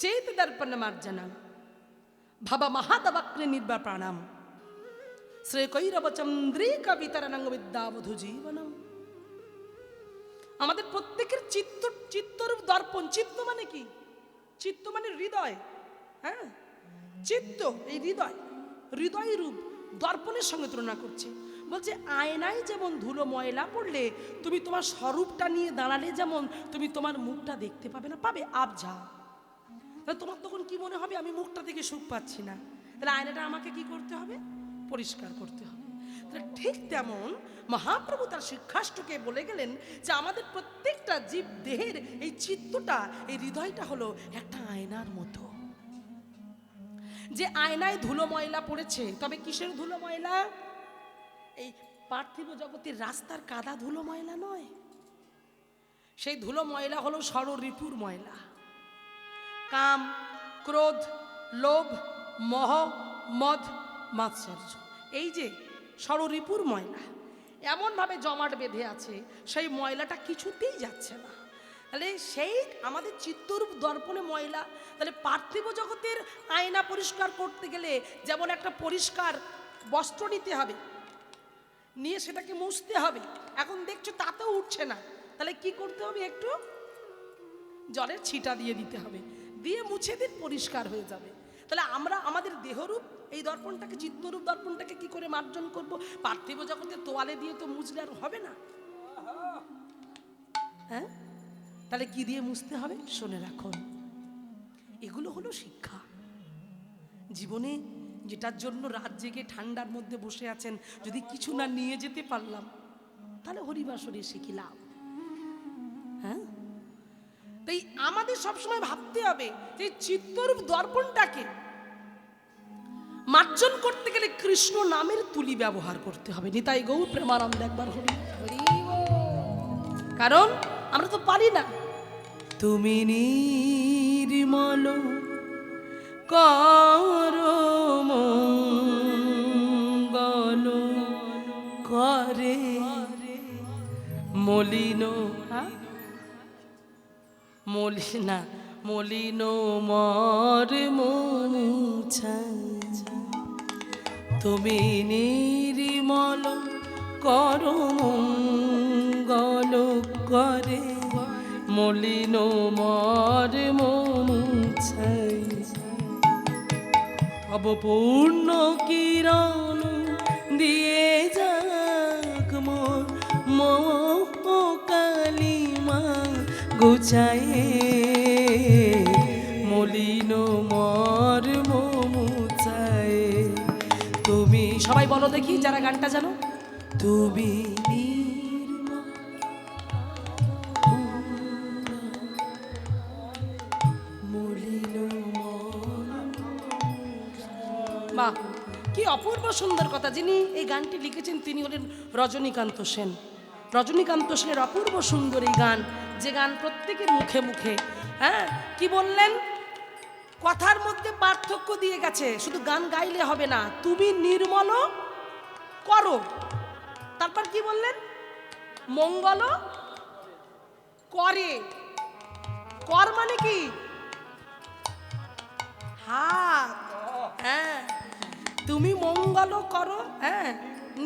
चेत दर्पणमार्जनम भव महादवक्ने निर्भर प्राणाम श्रेय কৈরব চন্দ্রিকা বিতরণং বিদ্যাবধূ জীবনম। আমাদের প্রত্যেকের চিত্তরূপ দর্পণ। চিত্ত মানে কি? চিত্ত মানে হৃদয়। হ্যাঁ, চিত্ত এই হৃদয় রূপ দর্পণের সঙ্গে তুলনা করছে। বলছে আয়নায় যেমন ধুলো ময়লা পড়লে তুমি তোমার স্বরূপটা নিয়ে দাঁড়ালে যেমন তুমি তোমার মুখটা দেখতে পাবে না, পাবে আবঝা। তোমার তখন কি মনে হবে? আমি মুখটা থেকে সুখ পাচ্ছি না। তাহলে আয়নাটা আমাকে কি করতে হবে? পরিষ্কার করতে হবে। তাহলে ঠিক তেমন মহাপ্রভু তার শিক্ষাষ্টকে বলে গেলেন যে আমাদের প্রত্যেকটা জীব দেহের এই চিত্তটা, এই হৃদয়টা হলো একটা আয়নার মতো। যে আয়নায় ধুলো ময়লা পড়েছে, তবে কিসের ধুলো ময়লা? এই পার্থিব জগতের রাস্তার কাদা ধুলো ময়লা নয়। সেই ধুলো ময়লা হলো ষড়রিপুর ময়লা। কাম, ক্রোধ, লোভ, মোহ, মদ, মাৎসর্য, এই যে ষড়রিপুর ময়লা এমনভাবে জমাট বেঁধে আছে, সেই ময়লাটা কিছুতেই যাচ্ছে না। তাহলে সেই আমাদের চিত্তরূপ দর্পণে ময়লা। তাহলে পার্থিব জগতের আয়না পরিষ্কার করতে গেলে যেমন একটা পরিষ্কার বস্ত্র নিতে হবে, নিয়ে সেটাকে মুছতে হবে। এখন দেখছো তাতেও উঠছে না, তাহলে কি করতে হবে? একটু জলের ছিটা দিয়ে দিতে হবে, দিয়ে মুছে দিন, পরিষ্কার হয়ে যাবে। তাহলে আমরা আমাদের দেহরূপ এই দর্পণটাকে, চিত্তরূপ দর্পণটাকে কি করে মার্জন করব? পার্থিব জগতে তোয়ালে দিয়ে তো মুছলে আর হবে না। হ্যাঁ, তাহলে কি দিয়ে মুছতে হবে? শুনে রাখুন, এগুলো হলো শিক্ষা। জীবনে যেটার জন্য রাত জেগে ঠান্ডার মধ্যে বসে আছেন, যদি কিছু না নিয়ে যেতে পারলাম তাহলে হরিবাসরে শিখিলাম। হ্যাঁ, তাই আমাদের সবসময় ভাবতে হবে যে চিত্তরূপ দর্পণটাকে মার্জন করতে গেলে কৃষ্ণ নামের তুলি ব্যবহার করতে হবে। নিতাই গৌর প্রেমানন্দ একবার হরি হরি। কারণ আমরা তো পারি না। তুমি নির্মল করো মঙ্গল করে মলিন মলিনা মলিন মর মুছাই। তুমি নির্মল করো মঙ্গল করে মলিন মর মুছাই। অবপূর্ণ কিরণ দিয়ে যাক মোর মোহ কালিমা গুছায়ে মলিন মর মুছায়ে। তুমি সবাই বলো দেখি, যারা গানটা জানো, তুমি বাহ, কি অপূর্ব সুন্দর কথা। যিনি এই গানটি লিখেছেন তিনি হলেন রজনীকান্ত সেন। রজনীকান্ত সেনের অপূর্ব সুন্দর এই গান, যে গান প্রত্যেকের মুখে মুখে। হ্যাঁ, কি বললেন? কথার মধ্যে পার্থক্য দিয়ে গেছে। শুধু গান গাইলে হবে না, তুমি নির্মল করো। তারপর কি বললেন? মঙ্গল করে। কর মানে কি? হাত। হ্যাঁ, তুমি মঙ্গল করো। হ্যাঁ,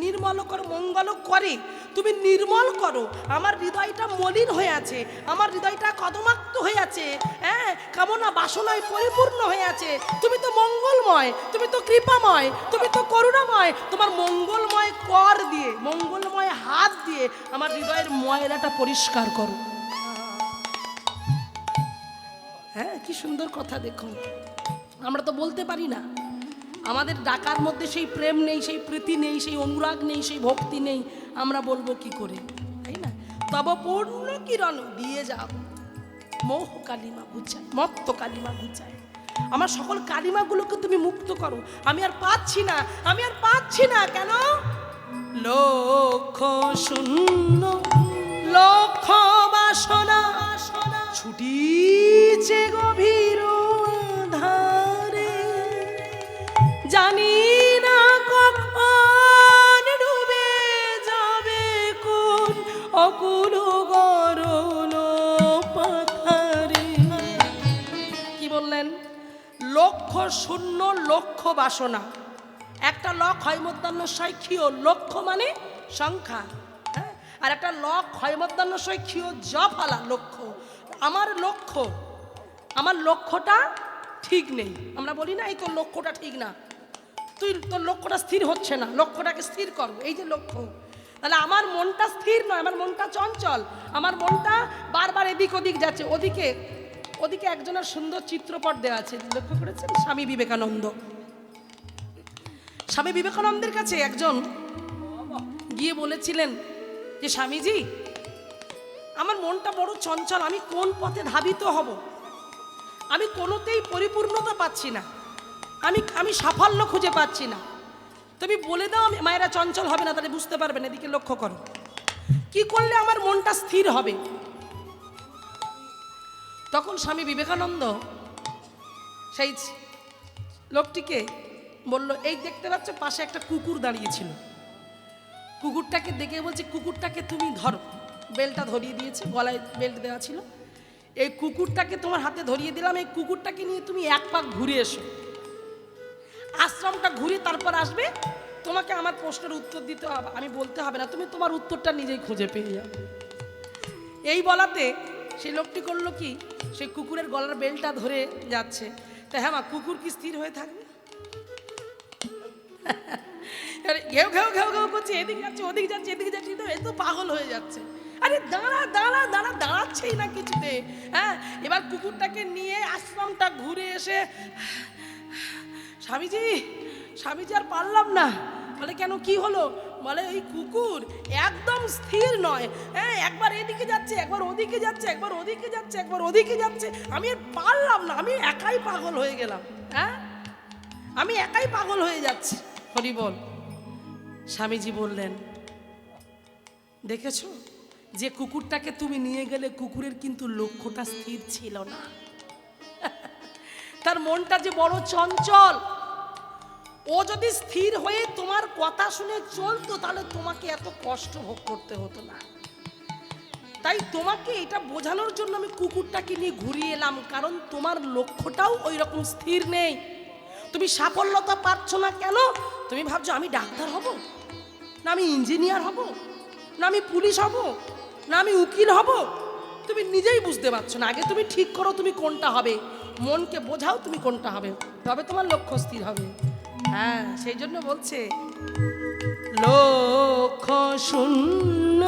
নির্মল করো, মঙ্গল করে। তুমি নির্মল করো। আমার হৃদয়টা মলিন হয়ে আছে, আমার হৃদয়টা কদমাক্ত হয়ে আছে, হ্যাঁ, কামনা বাসনায় পরিপূর্ণ হয়ে আছে। তুমি তো মঙ্গলময়, তুমি তো কৃপাময়, তুমি তো করুণাময়। তোমার মঙ্গলময় কর দিয়ে, মঙ্গলময় হাত দিয়ে আমার হৃদয়ের ময়লাটা পরিষ্কার করো। হ্যাঁ, কি সুন্দর কথা দেখুন। আমরা তো বলতে পারি না, আমাদের ডাকার মধ্যে সেই প্রেম নেই, সেই প্রীতি নেই, সেই অনুরাগ নেই, সেই ভক্তি নেই। আমরা বলবো কি করে, তাই না? তব পূর্ণ কিরণ দিয়ে যাও মোহ কালিমা ঘুচায়, মত্ত কালিমা ঘুচায়। আমার সকল কালিমাগুলোকে তুমি মুক্ত করো। আমি আর পাচ্ছি না, আমি আর পাচ্ছি না। কেন? লক্ষ শূন্য লক্ষ বাসনা ছুটিছে গভীর ধারে, জানি না কখন ডুবে যাবে কোন অকুল গরল পাথারে। কি বললেন লক্ষ্য শূন্য লক্ষ্য বাসনা। একটা লক হয় মধ্যাহ্নশয় ক্ষীয়, লক্ষ্য মানে সংখ্যা, হ্যাঁ, আর একটা লক হয় মধ্যাহ্নশয় ক্ষীয় জফালা লক্ষ্য। আমার লক্ষ্যটা ঠিক নেই। আমরা বলি না এই তোর লক্ষ্যটা ঠিক না, তোর লক্ষ্যটা স্থির হচ্ছে না, লক্ষ্যটাকে স্থির করো, এই যে লক্ষ্য। তাহলে আমার মনটা স্থির নয়, আমার মনটা চঞ্চল, আমার মনটা বারবার এদিক ওদিক যাচ্ছে। ওদিকে একজনের সুন্দর চিত্রপট দেওয়া আছে, লক্ষ্য করেছেন? স্বামী বিবেকানন্দ। স্বামী বিবেকানন্দের কাছে একজন গিয়ে বলেছিলেন যে স্বামীজি, আমার মনটা বড় চঞ্চল, আমি কোন পথে ধাবিত হব? আমি কোনোতেই পরিপূর্ণতা পাচ্ছি না, আমি সাফল্য খুঁজে পাচ্ছি না, তুমি বলে দাও। মায়েরা চঞ্চল হবে না, তাহলে বুঝতে পারবেন। এদিকে লক্ষ্য করো, কি করলে আমার মনটা স্থির হবে? তখন স্বামী বিবেকানন্দ সেই লোকটিকে বলল, এই দেখতে পাচ্ছ পাশে একটা কুকুর দাঁড়িয়েছিল, কুকুরটাকে দেখে বলছে, কুকুরটাকে তুমি ধরো। বেলটা ধরিয়ে দিয়েছে, গলায় বেল্ট দেওয়া ছিল। এই কুকুরটাকে তোমার হাতে ধরিয়ে দিলাম, এই কুকুরটাকে নিয়ে তুমি এক পাক ঘুরে এসো, আশ্রমটা ঘুরে তারপর আসবে। তোমাকে আমার প্রশ্নের উত্তর দিতে হবে, আমি বলতে হবে না, তুমি তোমার উত্তরটা নিজেই খুঁজে পেয়ে যাবে। এই বলাতে সেই লোকটি করলো কি, সেই কুকুরের গলার বেলটা ধরে যাচ্ছে। তা হ্যাঁ মা, কুকুর কি স্থির হয়ে থাকবে? ঘেউ ঘেউ ঘেউ ঘেউ করছে, এদিকে যাচ্ছে ওদিক যাচ্ছে, এদিকে যাচ্ছে, এ তো পাগল হয়ে যাচ্ছে। আরে দাঁড়া দাঁড়া দাঁড়া, দাঁড়াচ্ছেই না কিছুতে। হ্যাঁ, এবার কুকুরটাকে নিয়ে আশ্রমটা ঘুরে এসে, স্বামীজি স্বামীজি আর পারলাম না। বলে কেন, কি হলো? বলে এই কুকুর একদম স্থির নয়, হ্যাঁ, একবার এদিকে যাচ্ছে, একবার ওদিকে যাচ্ছে, একবার ওদিকে যাচ্ছে, একবার ওদিকে যাচ্ছে। আমি আর পারলাম না, আমি একাই পাগল হয়ে গেলাম। হ্যাঁ, আমি একাই পাগল হয়ে যাচ্ছি। হরি বল। স্বামীজি বললেন, দেখেছো, যে কুকুরটাকে তুমি নিয়ে গেলে, কুকুরের কিন্তু লক্ষ্যটা স্থির ছিল না, তার মনটা যে বড় চঞ্চল। ও যদি স্থির হয়ে তোমার কথা শুনে চলতো, তাহলে তোমাকে এত কষ্ট ভোগ করতে হতো না। তাই তোমাকে এটা বোঝানোর জন্য আমি কুকুরটাকে নিয়ে ঘুরিয়ে এলাম, কারণ তোমার লক্ষ্যটাও ওই রকম স্থির নেই। তুমি সাফল্যতা পাচ্ছ না কেন? তুমি ভাবছো আমি ডাক্তার হব, না আমি ইঞ্জিনিয়ার হব, না আমি পুলিশ হব, না আমি উকিল হব। তুমি নিজেই বুঝতে পারছো না। আগে তুমি ঠিক করো তুমি কোনটা হবে, মনকে বোঝাও তুমি কোনটা হবে, তবে তোমার লক্ষ্য স্থির হবে। হ্যাঁ, সেই জন্য বলছে লক্ষ্য শূন্য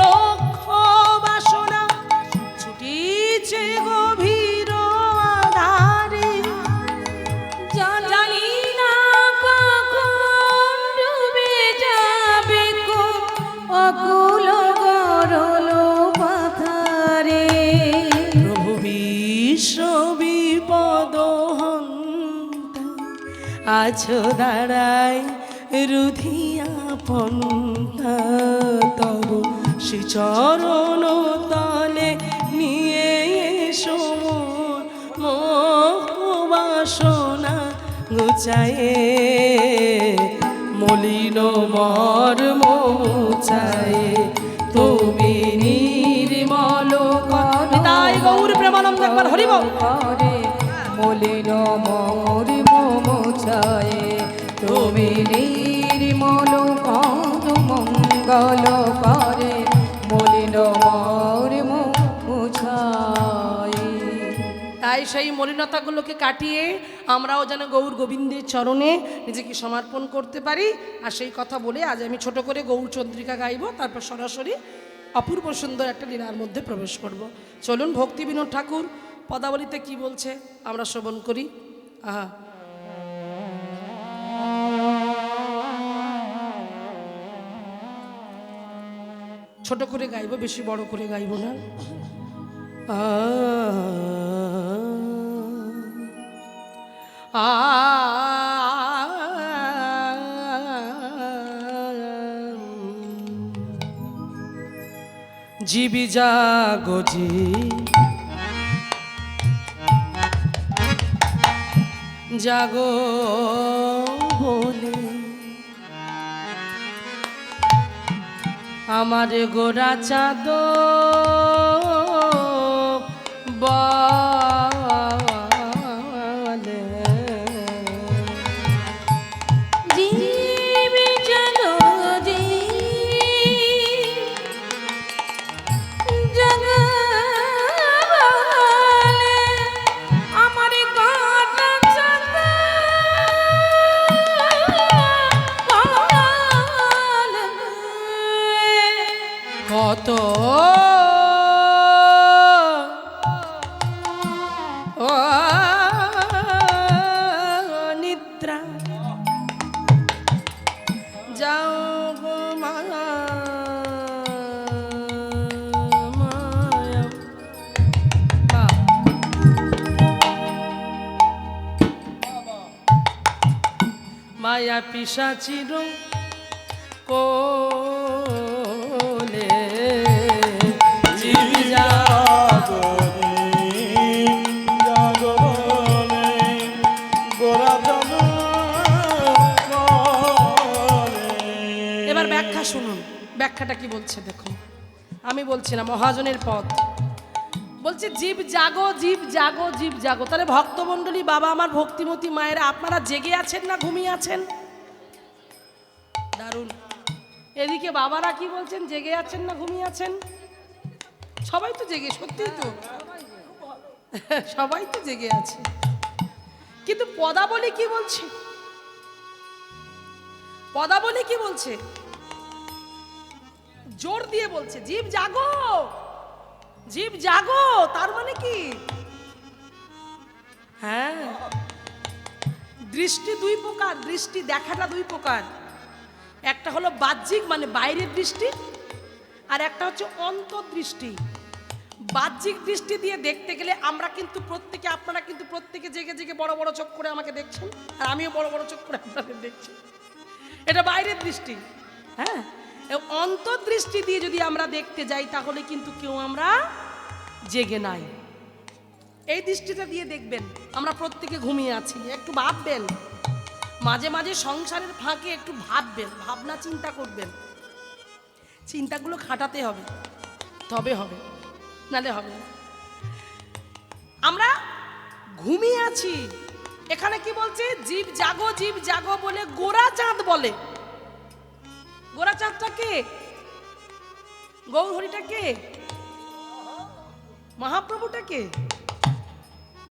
লক্ষ্য বাসনা, ছুটিছে গভীর আধারে, জানি না কখন ডুবে যাবে অকুল গরল পাথারে। প্রভু বিশ্ব বিপদ আছো দাঁড়ায় রুধিয়া পন্থা, তব সে চরণ তলে নিয়ে এসো মোহ বাসনা গুচায়ে, মলিন মর্ম মুছায়ে, তুমি নির্মল করো। তাই গৌর প্রেমানন্দ একবার হরি বল। মলিন মর্ম মুছায়ে, তুমি নির্মল করো মঙ্গল করে, মলিন মর্ম মুছায়ে। তাই সেই মলিনতাগুলোকে কাটিয়ে আমরাও যেন গৌর গোবিন্দের চরণে নিজেকে সমর্পণ করতে পারি। আর সেই কথা বলে আজ আমি ছোট করে গৌর চন্দ্রিকা গাইব, তারপর সরাসরি অপূর্ব সুন্দর একটা লীলার মধ্যে প্রবেশ করব। চলুন ভক্তি বিনোদ ঠাকুর পদাবলিতে কি বলছে আমরা শ্রবণ করি। আহা, ছোট করে গাইব, বেশি বড় করে গাইব না। জীবি জাগো জি, জাগো বলে আমার গোরা চাঁদ ছায়া পিশাচির কোলে জীব এবার ব্যাখ্যা শুনুন, ব্যাখ্যাটা কি বলছে দেখুন। আমি বলছি না, মহাজনের পথ বলছে জীব জাগো, জীব জাগো, জীব জাগো। তাহলে ভক্তমণ্ডলী, বাবা আমার, ভক্তিমতী মায়েরা, আপনারা জেগে আছেন না ঘুমিয়ে আছেন? দারুণ। এদিকে বাবারা কি বলছেন, জেগে আছেন না ঘুমিয়ে আছেন? সবাই তো জেগে, সত্যি তো সবাই তো জেগে আছে। কিন্তু পদাবলী কি বলছে? পদাবলী কি বলছে? জোর দিয়ে বলছে জীব জাগো, জীব জাগো। তার মানে কি? হ্যাঁ, দৃষ্টি দুই প্রকার, দৃষ্টি দেখাটা দুই প্রকার। একটা হলো বাহ্যিক মানে বাইরের দৃষ্টি, আর একটা হচ্ছে অন্তর্দৃষ্টি। বাহ্যিক দৃষ্টি দিয়ে দেখতে গেলে আমরা কিন্তু প্রত্যেকে, আপনারা কিন্তু প্রত্যেকে জেগে জেগে বড় বড় চোখ করে আমাকে দেখছেন, আর আমিও বড় বড় চোখ করে আপনাদের দেখছি। এটা বাইরের দৃষ্টি। হ্যাঁ, অন্তর্দৃষ্টি দিয়ে যদি আমরা দেখতে যাই তাহলে কিন্তু কেউ আমরা জেগে নাই। এই দৃষ্টিটা দিয়ে দেখবেন আমরা প্রত্যেকে ঘুমিয়ে আছি। একটু ভাববেন, মাঝে মাঝে সংসারের ফাঁকে একটু ভাববেন, ভাবনা চিন্তা করবেন। চিন্তাগুলো খাটাতে হবে, তবে হবে, নালে হবে না। আমরা ঘুমিয়ে আছি। এখানে কি বলছে? জীব জাগো, জীব জাগো বলে গোরা চাঁদ বলে। গোরা চাঁদটা কে? গৌরহরিটা কে? মহাপ্রভুটা কে?